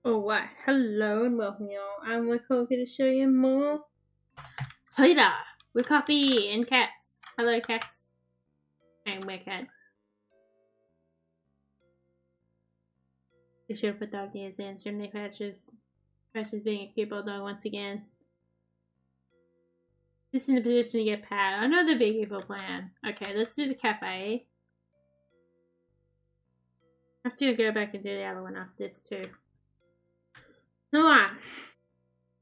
Alright, hello and welcome y'all. I'm Nicole here to show you more PlateUp with coffee and cats. Hello cats. And we're cat. They should have put dog ears in, shouldn't they, Patches? Patches being a cute dog once again. Just in the position to get pat. I know the big evil plan. Okay, let's do the cafe. I have to go back and do the other one after this too. Alright.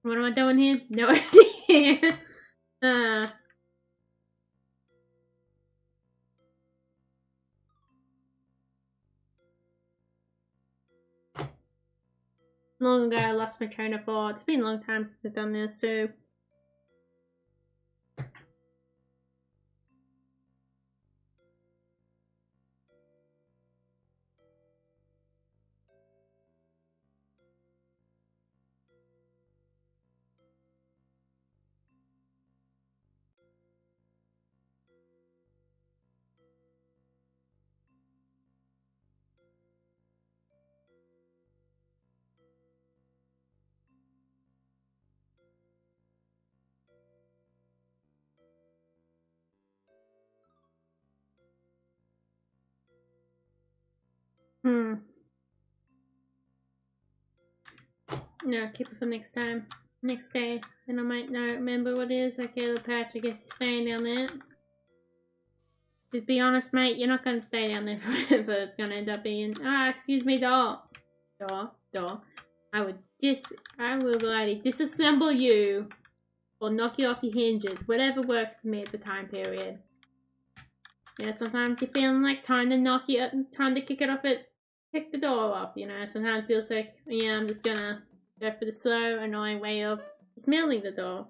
What am I doing here? No idea. Long ago, I lost my train of thought. It's been a long time since I've done this, so. No, keep it for next time. Next day. Then I might not remember what it is. Okay, little Patch, I guess you're staying down there. To be honest, mate, you're not going to stay down there forever. It's going to end up being, excuse me, door. I will bloody disassemble you. Or knock you off your hinges. Whatever works for me at the time period. Yeah, sometimes you're feeling like time to kick the door off, you know. Sometimes it feels like, yeah, I'm just gonna go for the slow, annoying way of smelling the door.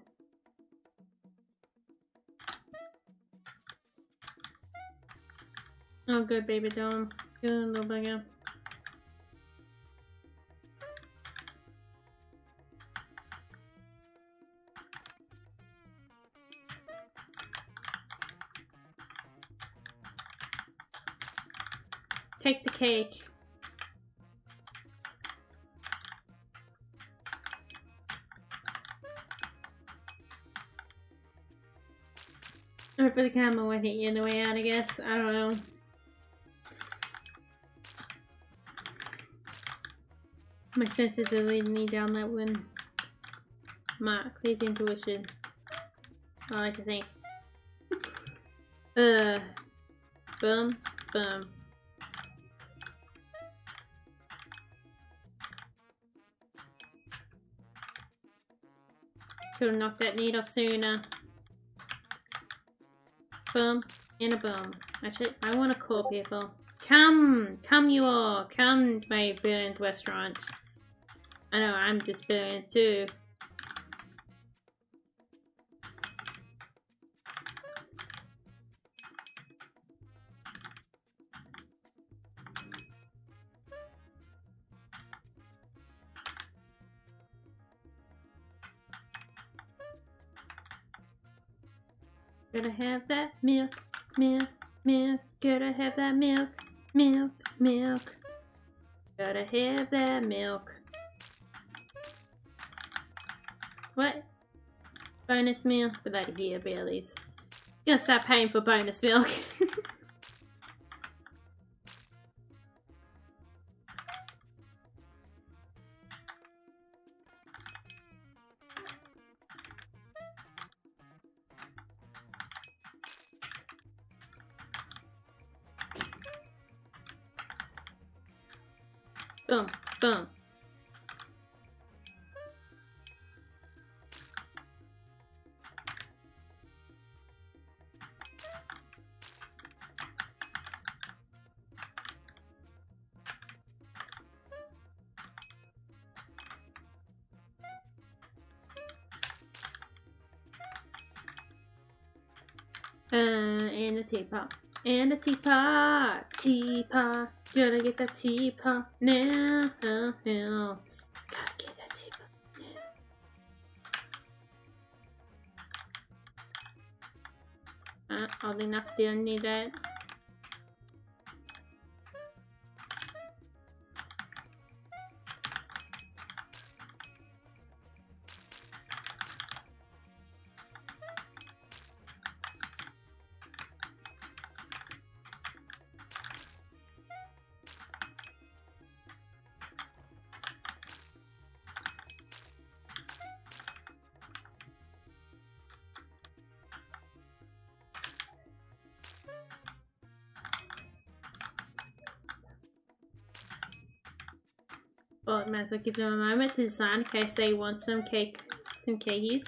Oh, good baby doll. Good little bugger. Take the cake. Or for the camera won't hit you on the way out, I guess. I don't know. My senses are leading me down that one. Mark, please intuition. I like to think. Boom, boom. Should've knocked that need off sooner. Boom, and a boom. Actually, I want to call people. Come you all. Come to my brilliant restaurant. I know, I'm just brilliant too. Gotta have that milk. Gotta have that milk. Gotta have that milk. What? Bonus milk? Get out of here, Baileys. You're gonna start paying for bonus milk. Boom, boom. And a teapot. And a teapot. Gotta get that teapot now. Gotta get that teapot now. Oddly enough, didn't need that. Well, might as well give them a moment to decide in case they want some cakeys.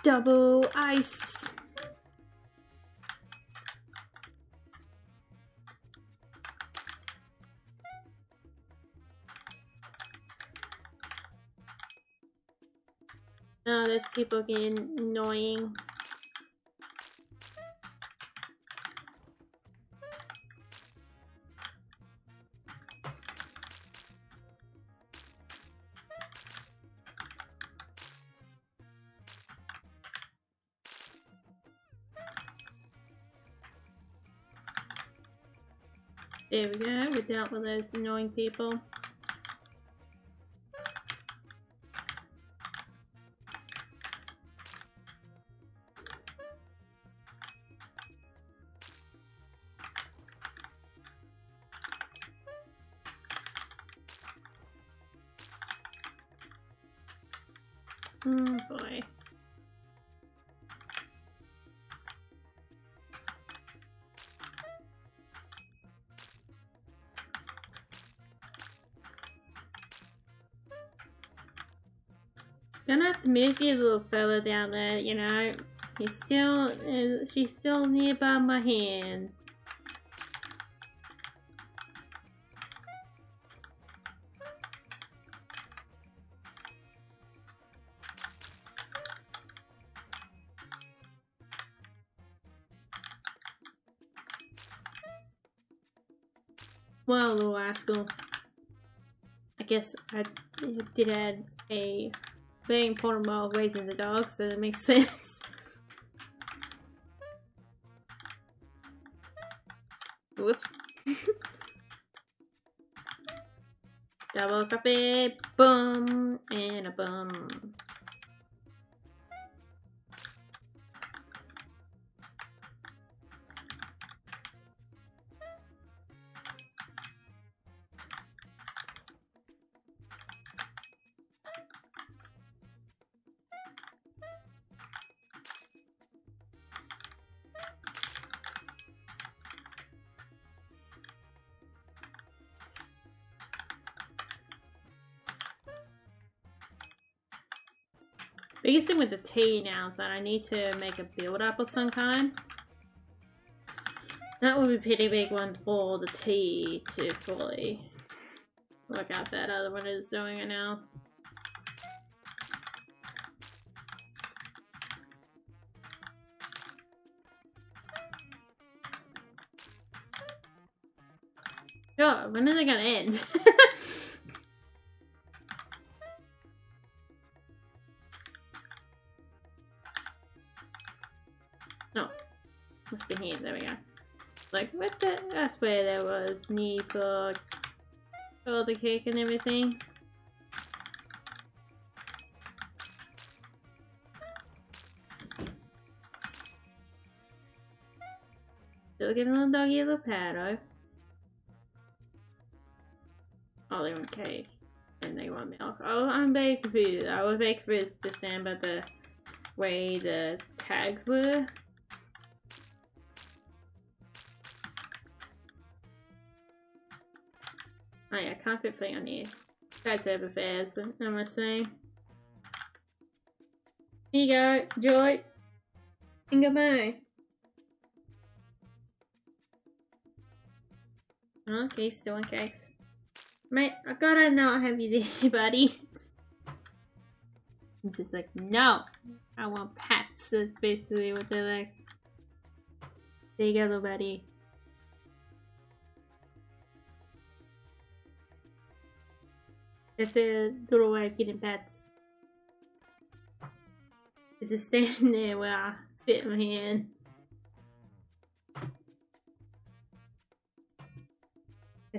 Double ice. Oh, those people getting annoying. There we go, we dealt with those annoying people. Oh boy. Gonna have to move you little fella down there, you know. She's still nearby my hand. Well, little rascal. I guess I did add a very important role of raising the dog, so that makes sense. Whoops. Double copy, boom, and a boom. Biggest thing with the tea now is that I need to make a build up of some kind. That would be a pretty big one for the tea to fully work out that other one is doing it now. Sure, when are they gonna end? No. Must be here, there we go. Like, what the? That's where there was need for all the cake and everything. Still giving little doggy a little pat, oh, they want cake. And they want milk. Oh, I'm very confused. I was very confused this time about the way the tags were. Oh yeah, can't fit thing on here. That's over fairs, am I saying? Here you go, Joy. And goodbye. Okay, still on cakes. Mate, I gotta not have you there, buddy. It's just like, no! I want pats, that's basically what they're like. There you go, little buddy. That's a little way of getting pets. It's just standing there where I sit my hand.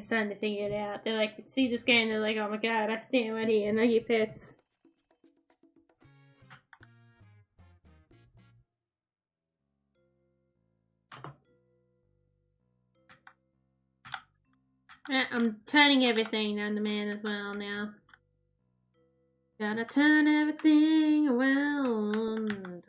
starting to figure it out. They're like, see this game, they're like, oh my god, I stand right here, and they're your pets. I'm turning everything on demand as well now. Gotta turn everything around.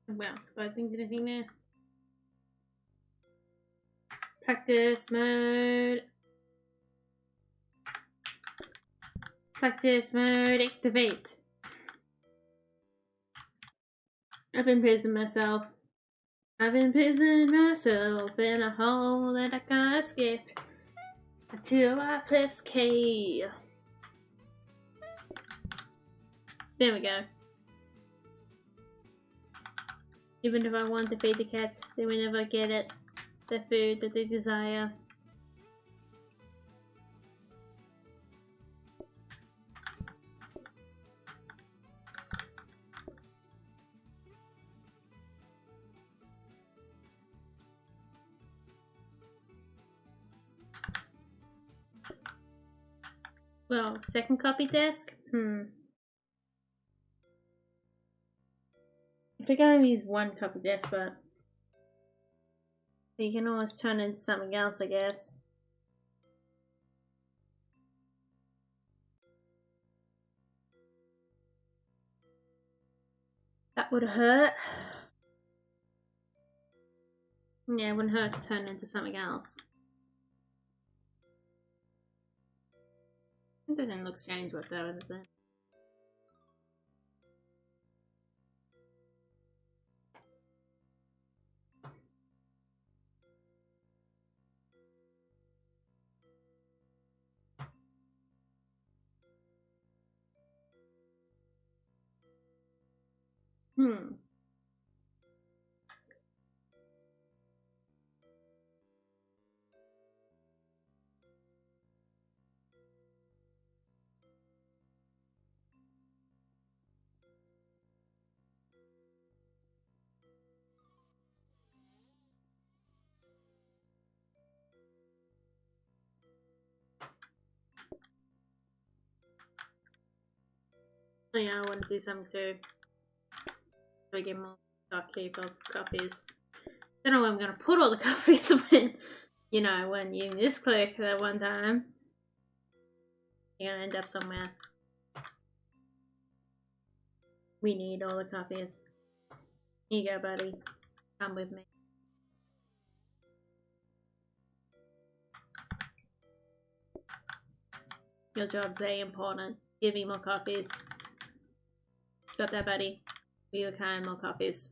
Well, so I think anything there. Practice mode. Practice mode activate. I've imprisoned myself. I've imprisoned myself in a hole that I can't escape until I press K. There we go. Even if I want to feed the cats, they will never get it. The food that they desire. Well, second copy desk? I think I only use one copy desk, but you can always turn it into something else, I guess. That would hurt. Yeah, it wouldn't hurt to turn it into something else. It doesn't look strange whatsoever, does it? Oh yeah, I want to do something too. So I get more stock keep of copies. Don't know where I'm gonna put all the copies when, you know, when you misclick that one time. You're gonna end up somewhere. We need all the copies. Here you go, buddy. Come with me. Your job's very important. Give me more copies. Got that, buddy? We were kind, more copies.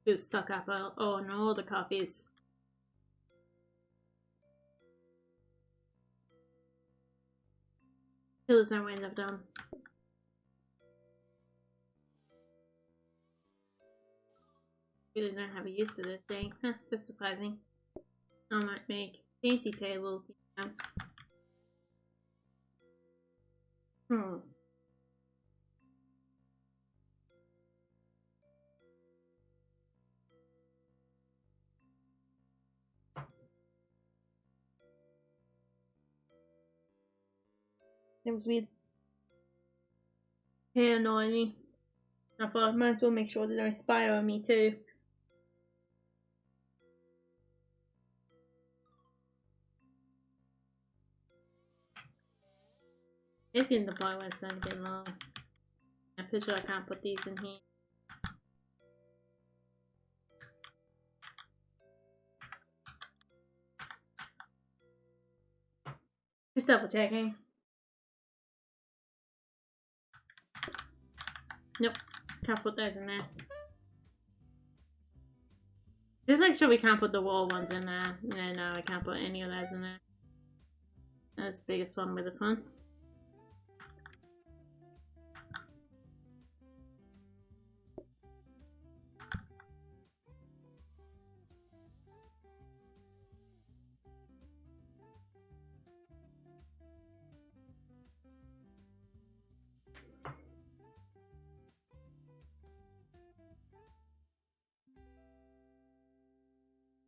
Who's stuck up on all the copies? Still there's no end of them. Really don't have a use for this thing. Huh, that's surprising. I might make fancy tables, you know. That was weird. Hair annoying me. I thought I might as well make sure there's no spider on me too. It's getting to the point where it's starting to get long. I'm pretty sure I can't put these in here. Just double checking. Nope, can't put those in there. Just make sure we can't put the wall ones in there. No, I can't put any of those in there. That's the biggest problem with this one.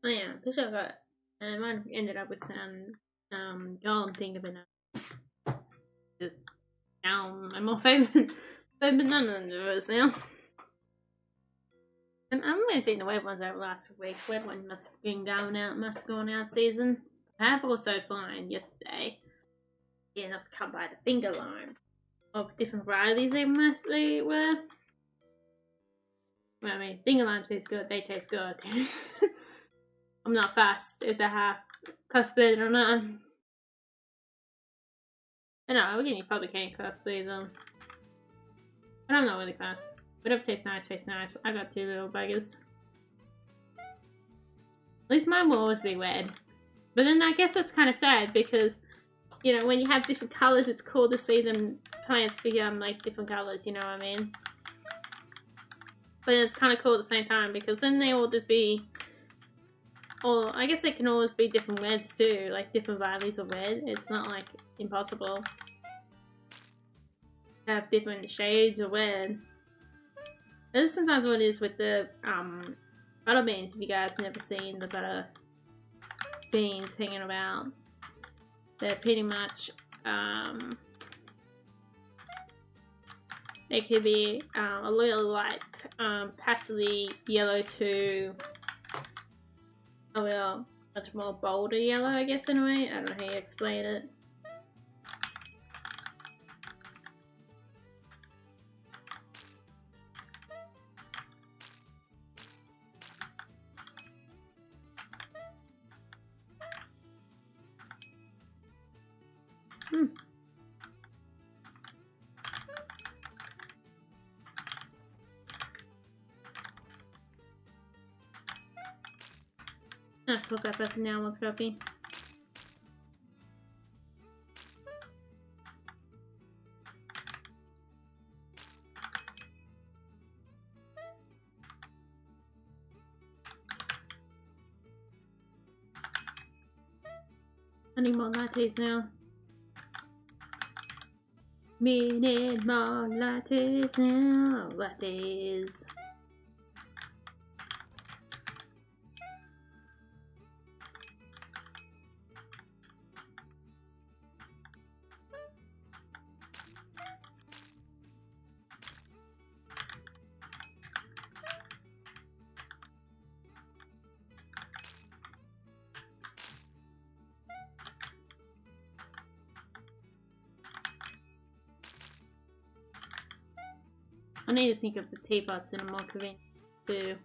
Oh yeah, I'm pretty sure I got. I might have ended up with some gold thing of it. Just now I'm more famous none of those now. And I'm only seen the web ones over the last few weeks. Web one must have been going out, season. I have also found yesterday enough to come by the finger limes of different varieties they mostly were. Well, I mean, finger limes taste good, they taste good. I'm not fast if they have custard or not. I know, you probably can't custard them. But I'm not really fast. Whatever tastes nice, tastes nice. I got 2 little buggers. At least mine will always be red. But then I guess that's kind of sad because, you know, when you have different colours, it's cool to see them plants become like different colours, you know what I mean? But it's kind of cool at the same time because then they all just be, or I guess they can always be different reds too, like different varieties of red. It's not like impossible to have different shades of red. That's sometimes what it is with the butter beans. If you guys never seen the butter beans hanging about, they're pretty much they could be a little like pastely yellow to a little much more bolder yellow, I guess, in a way. I don't know how you explain it. Put that person down, let's copy. I need more lattes now. We need more lattes now. Lattes. I need to think of the teapots in a more convenient too.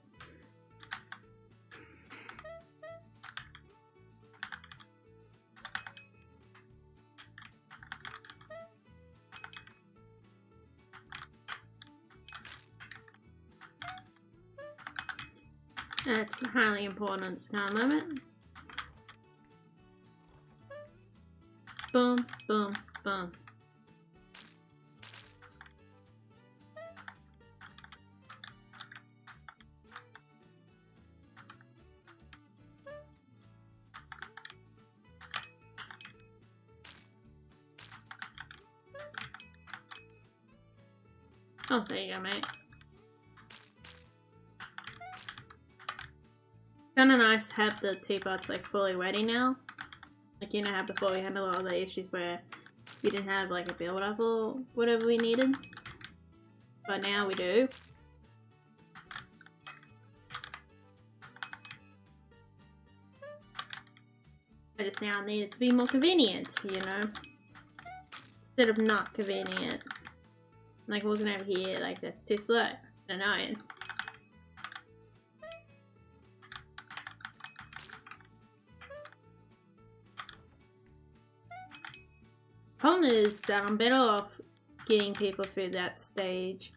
That's highly important. It's time limit. Boom, boom, boom. Oh, there you go, mate. Kind of nice to have the teapots like fully ready now. Like, you know how before we had a lot of the issues where we didn't have like a build up or whatever we needed. But now we do. I just now need it to be more convenient, you know? Instead of not convenient. Like looking over here, like that's too slow. It's annoying. Problem is that I'm better off getting people through that stage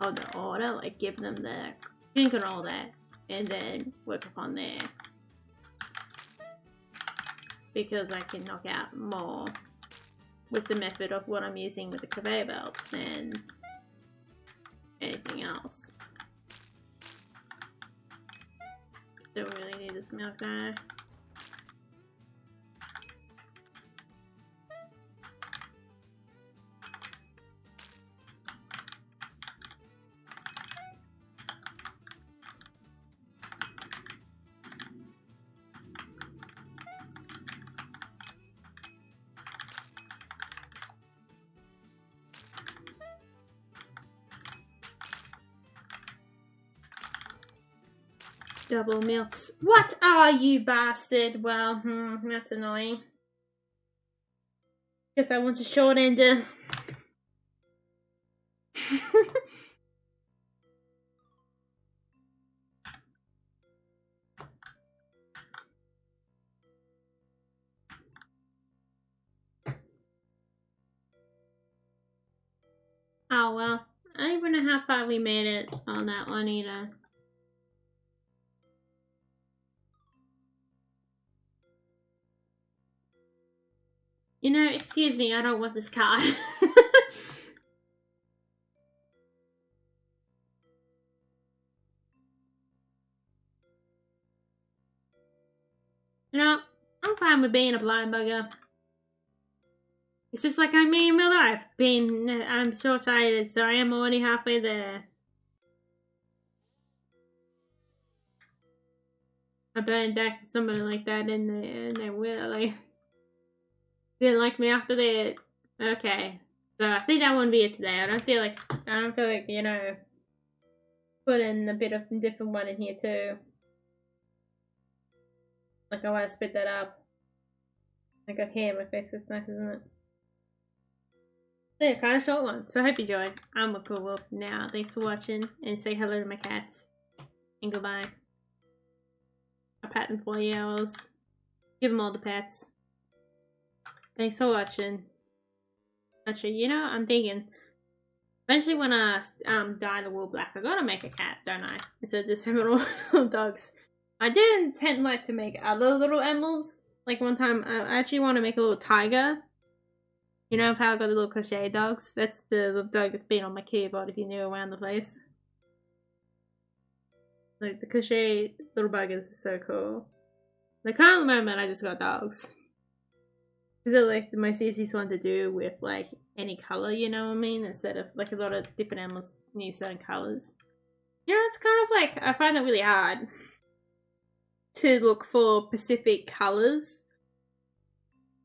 of the order, like give them the drink and all that, and then work upon there. Because I can knock out more with the method of what I'm using with the conveyor belts than anything else. Still really need this milk though. Double milks. What are you, bastard? Well, that's annoying. Guess I want a short ender. Oh well, I don't even know how far we made it on that one either. You know, excuse me, I don't want this card. You know, I'm fine with being a blind bugger. It's just like I'm in real life. I'm short-sighted, so I am already halfway there. I burned back to somebody like that and they will, like, didn't like me after that. Okay. So I think that won't be it today. I don't feel like, you know, put in a bit of a different one in here too. Like I want to split that up. I got hair in my face, it's nice, isn't it? So yeah, kind of short one. So I hope you enjoyed. I'm a cool wolf now. Thanks for watching and say hello to my cats. And goodbye. I pat them for 4 hours. Give them all the pats. Thanks for watching. Actually, you know, I'm thinking, eventually when I dye the wool black, I gotta make a cat, don't I? Instead of just having all little dogs. I do intend like to make other little animals. Like one time, I actually want to make a little tiger. You know how I got the little crochet dogs? That's the little dog that's been on my keyboard if you're new around the place. Like the crochet little buggers are so cool. Like current at the moment, I just got dogs. Because they're like the most easiest one to do with like any color, you know what I mean? Instead of like a lot of different animals need certain colors. Yeah, it's kind of like, I find it really hard to look for specific colors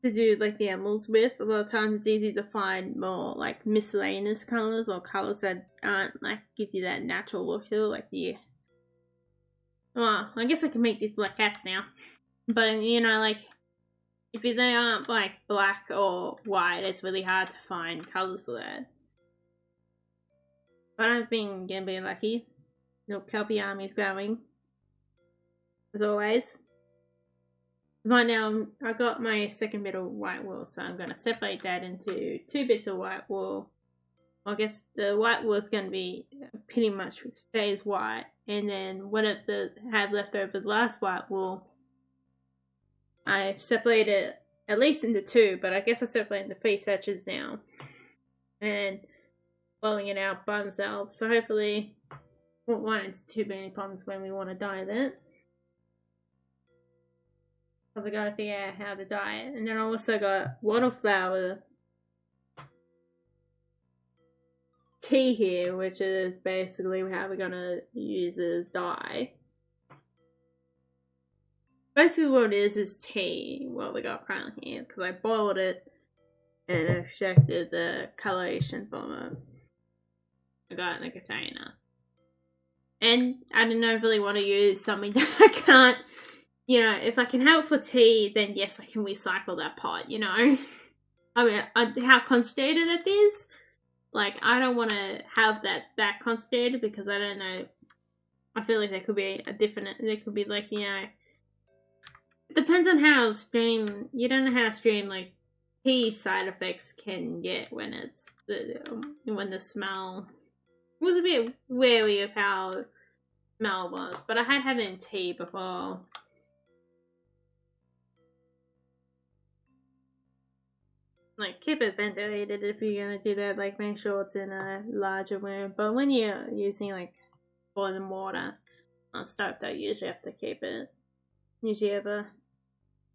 to do like the animals with. A lot of times it's easy to find more like miscellaneous colors or colors that aren't like give you that natural look to like yeah. Well, I guess I can make these black cats now. But you know, like if they aren't like black or white, it's really hard to find colors for that. But I've been gonna be lucky. Little Kelpie army's growing. As always. Right now, I got my second bit of white wool, so I'm going to separate that into 2 bits of white wool. I guess the white wool is going to be pretty much stays white, and then what I have left over the last white wool, I've separated at least into 2, but I guess I separated into 3 sections now, and blowing it out by themselves. So hopefully, won't run into too many problems when we want to dye that. Because I gotta figure out how to dye it. And then I also got wildflower tea here, which is basically how we're gonna use as dye. Basically what it is tea, what we got currently here, because I boiled it and extracted the coloration from it. I got it in a container. And I didn't really want to use something that I can't. You know, if I can help for tea, then yes, I can recycle that pot, you know? I mean, how concentrated it is, like, I don't want to have that concentrated because I don't know, I feel like there could be there could be like, you know, it depends on how extreme, you don't know how extreme, like, tea side effects can get when it's, when the smell, I was a bit wary of how smell was, but I had it in tea before. Like, keep it ventilated if you're gonna do that, like, make sure it's in a larger room. But when you're using, like, boiling water on stove, you usually have to keep it. Usually have a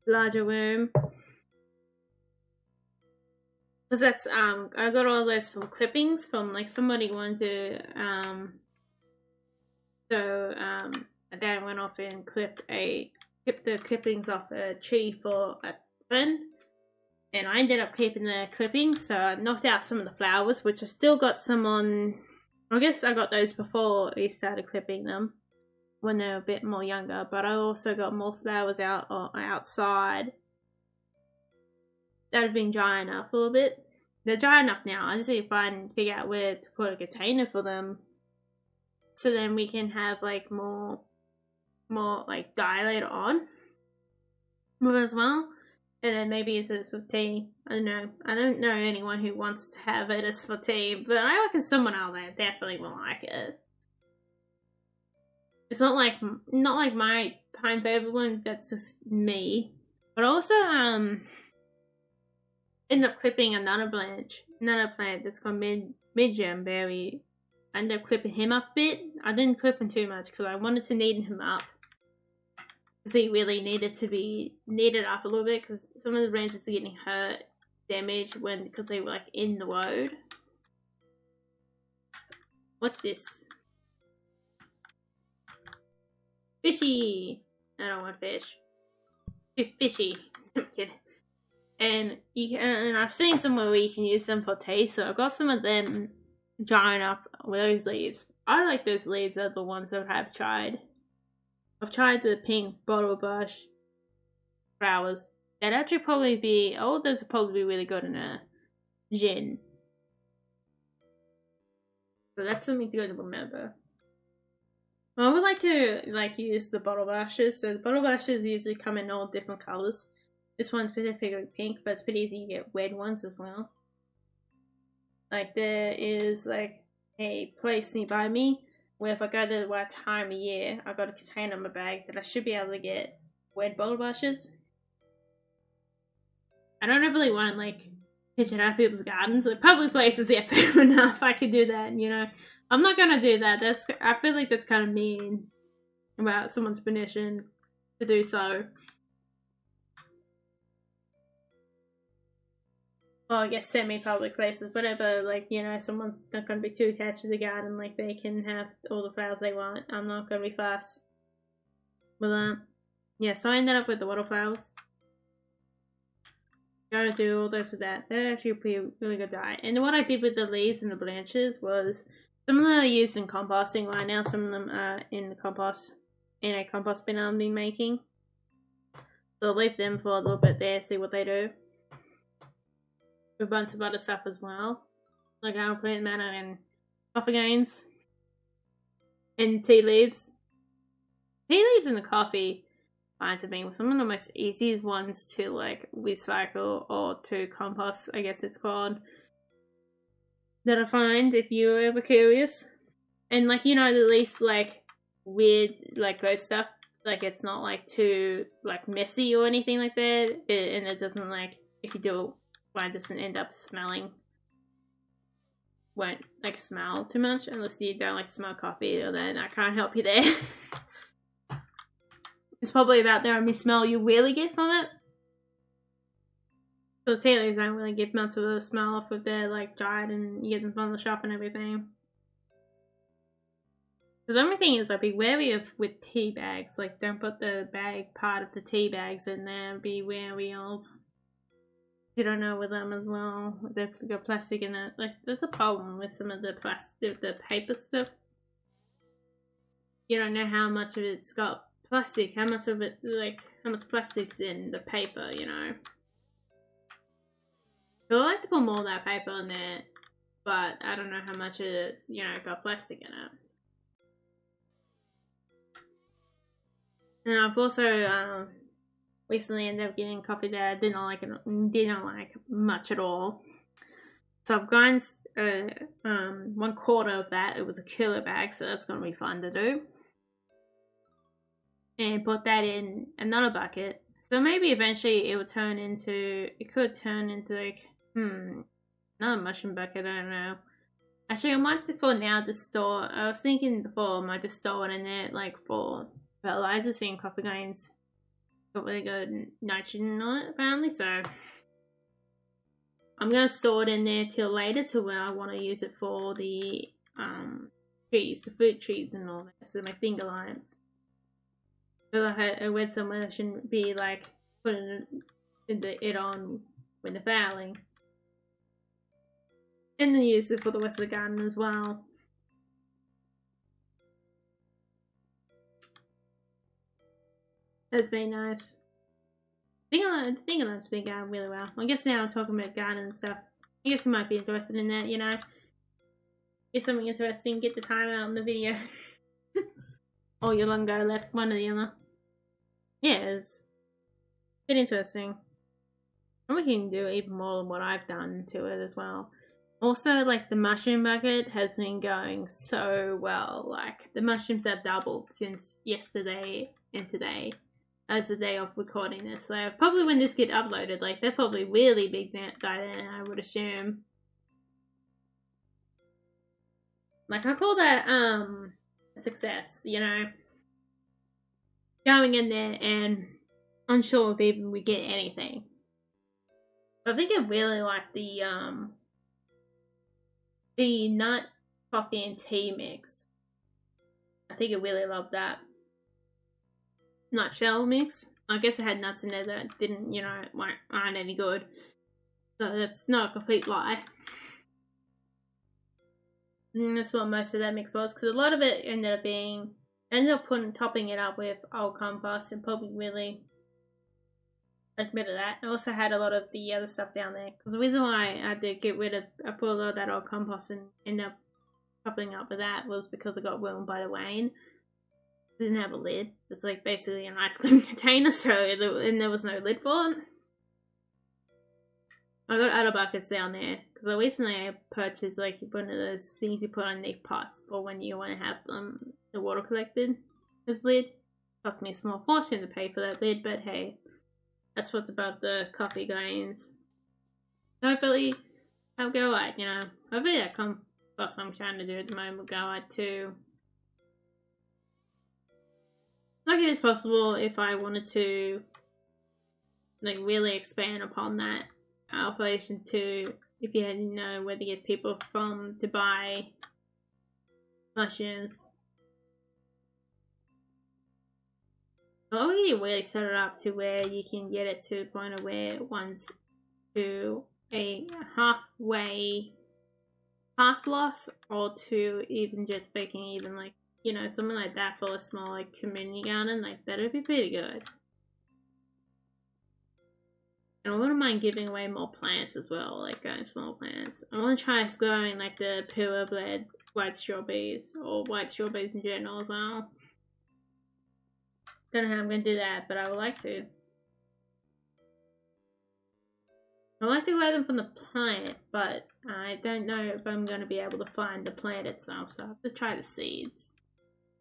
larger room. Because that's, I got all those from clippings from, like, somebody wanted to, Dad went off and clipped the clippings off a tree for a friend. And I ended up keeping the clippings, so I knocked out some of the flowers, which I still got some on. I guess I got those before we started clipping them. when they're a bit more younger, but I also got more flowers outside that have been drying up a little bit. They're dry enough now. I just need to figure out where to put a container for them, so then we can have like more like dye later on as well. And then maybe use this with tea. I don't know. I don't know anyone who wants to have it as for tea, but I reckon someone out there definitely will like it. It's not like my pine favorite one. That's just me. But also ended up clipping another plant that's called mid-gem berry. I ended up clipping him up a bit. I didn't clip him too much because I wanted to neaten him up. Because he really needed to be kneaded up a little bit, because some of the branches are getting hurt, damaged because they were like in the road. What's this? Fishy! I don't want fish. Too fishy. I'm kidding. And I've seen somewhere where you can use them for tea, so I've got some of them drying up with those leaves. I like those leaves, they're the ones that I've tried. I've tried the pink bottle bush flowers. Those would probably be really good in a gin. So that's something to remember. I would like to use the bottle bushes. So the bottle bushes usually come in all different colours. This one's specifically pink, but it's pretty easy to get red ones as well. Like there is a place nearby me where if I go to the right time of year, I've got a container in my bag that I should be able to get red bottle bushes. I don't really want to pitch it out people's gardens. Like public places, yeah, fair enough. I could do that, you know. I'm not gonna do that. I feel like that's kind of mean about someone's permission to do so. Well, I guess semi-public places, whatever, someone's not going to be too attached to the garden, they can have all the flowers they want. I'm not going to be fussed with that. Yeah, so I ended up with the wildflowers. Gotta do all those with that. They're actually really good dye. And what I did with the leaves and the branches was, some of them are used in composting right now, some of them are in a compost bin I've been making. So I'll leave them for a little bit there, see what they do. A bunch of other stuff as well, like our plant matter and coffee grains and tea leaves. Tea leaves and the coffee finds have been some of the most easiest ones to recycle or to compost, I guess it's called, that I find if you're ever curious. And the least weird gross stuff, it's not too messy or anything like that, and it doesn't if you do it, it doesn't end up smelling, won't smell too much unless you don't smell coffee, or then I can't help you there. It's probably about the only smell you really get from it. So the tea leaves don't really give much of a smell off if they're dried and you get them from the shop and everything. The only thing is be wary of with tea bags, don't put the bag part of the tea bags in there, be wary of. You don't know with them as well. They've got plastic in it. There's a problem with some of the paper stuff. You don't know how much of it's got plastic, how much of it, how much plastic's in the paper, you know. So I like to put more of that paper in there, but I don't know how much of it's, got plastic in it. And I've also, recently ended up getting coffee that I didn't like much at all. So I've gone 1/4 of that. It was a kilo bag, so that's going to be fun to do. And put that in another bucket. So maybe eventually it could turn into another mushroom bucket, I don't know. Actually, I might for now just store, I was thinking before, I might just store it in there for fertilizer, seeing coffee grains got really good nitrogen on it apparently, so I'm going to store it in there till later, till when I want to use it for the trees, the fruit trees and all that, so my finger limes. So I read somewhere I shouldn't be putting it on when they're flowering. And then use it for the rest of the garden as well. That's been nice. Dingo's been going really well. I guess now I'm talking about gardening and stuff. I guess you might be interested in that, you know. If something interesting, get the time out in the video. Or your longer left, one or the other. Yeah, it's been interesting. And we can do even more than what I've done to it as well. Also, like, the mushroom bucket has been going so well. Like, the mushrooms have doubled since yesterday and today. As the day of recording this. So, probably when this gets uploaded, like, they're probably really big by then, I would assume. Like, I call that, a success, you know? Going in there and unsure if even we get anything. But I think I really like the nut, coffee, and tea mix. I think I really love that. Nutshell mix. I guess it had nuts in there that didn't, you know, aren't any good. So that's not a complete lie. And that's what most of that mix was, because a lot of it ended up topping it up with old compost, and probably really admit of that. I also had a lot of the other stuff down there, because the reason why I did get rid of, I put a lot of that old compost and ended up topping up with that was because I got ruined by the rain. It didn't have a lid. It's like basically an ice cream container, and there was no lid for it. I got other buckets down there because recently I purchased like one of those things you put underneath pots for when you want to have the water collected as lid. Cost me a small fortune to pay for that lid, but hey, that's what's above the coffee grains. Hopefully that'll go right, you know. Hopefully that compost I'm trying to do at the moment will go right too. Like it is possible if I wanted to like really expand upon that operation too, if you had to know where to get people from to buy mushrooms. Or you really set it up to where you can get it to the point of where it wants to a half loss, or to even just making even like, you know, something like that for a small like community garden, like that would be pretty good. And I wouldn't mind giving away more plants as well, like small plants. I want to try growing like the purebred white strawberries, or white strawberries in general as well. Don't know how I'm going to do that, but I would like to. I like to grow them from the plant, but I don't know if I'm going to be able to find the plant itself, so I have to try the seeds.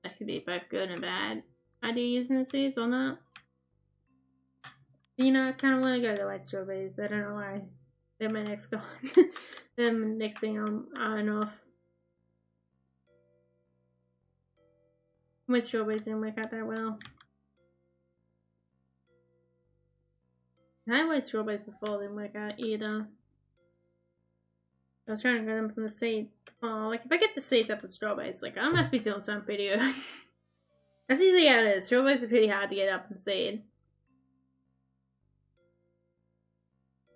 That could be both good and bad idea using the seeds or not. You know, I kind of want to go to the white strawberries. I don't know why. They're my next goal. They're the next thing I'm eyeing off. White strawberries didn't work out that well. I had white strawberries before, didn't work out either. I was trying to grow them from the seed. Oh, like if I get the seeds up with strawberries, like I must be doing something pretty good. That's usually how it is. Strawberries are pretty hard to get up in seed.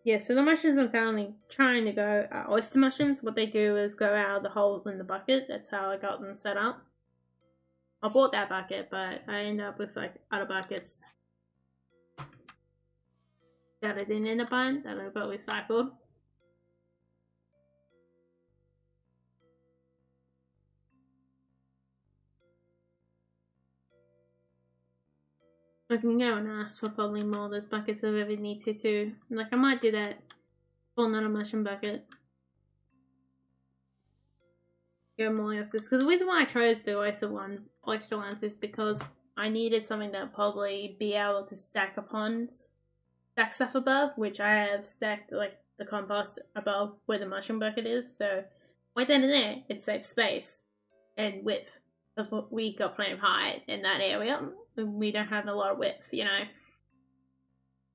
Yeah, so the mushrooms I'm currently trying to go are oyster mushrooms. What they do is go out of the holes in the bucket. That's how I got them set up. I bought that bucket, but I ended up with like other buckets that I didn't end up buying, that I got recycled. I can go and ask for probably more of those buckets if I ever need to too. Like I might do that for another mushroom bucket. Go more oysters. Because the reason why I chose the oyster ones is because I needed something that would probably be able to stack stuff above, which I have stacked like the compost above where the mushroom bucket is. So right then and there, it saves space and width. Because we got plenty of height in that area. We don't have a lot of width, you know.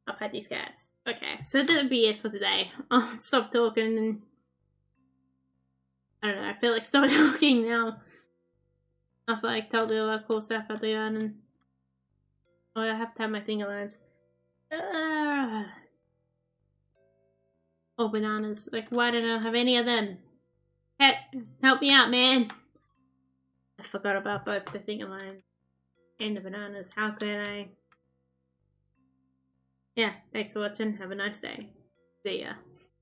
I've had these cats. Okay, so that'll be it for today. I'll stop talking and I don't know, I feel like stop talking now. After like told you all that cool stuff at the end, and oh, I have to have my finger limes. Oh, bananas. Like, why don't I have any of them? Pet, help me out, man. I forgot about both the finger limes and the bananas. How could I? yeah, thanks for watching. Have a nice day. See ya.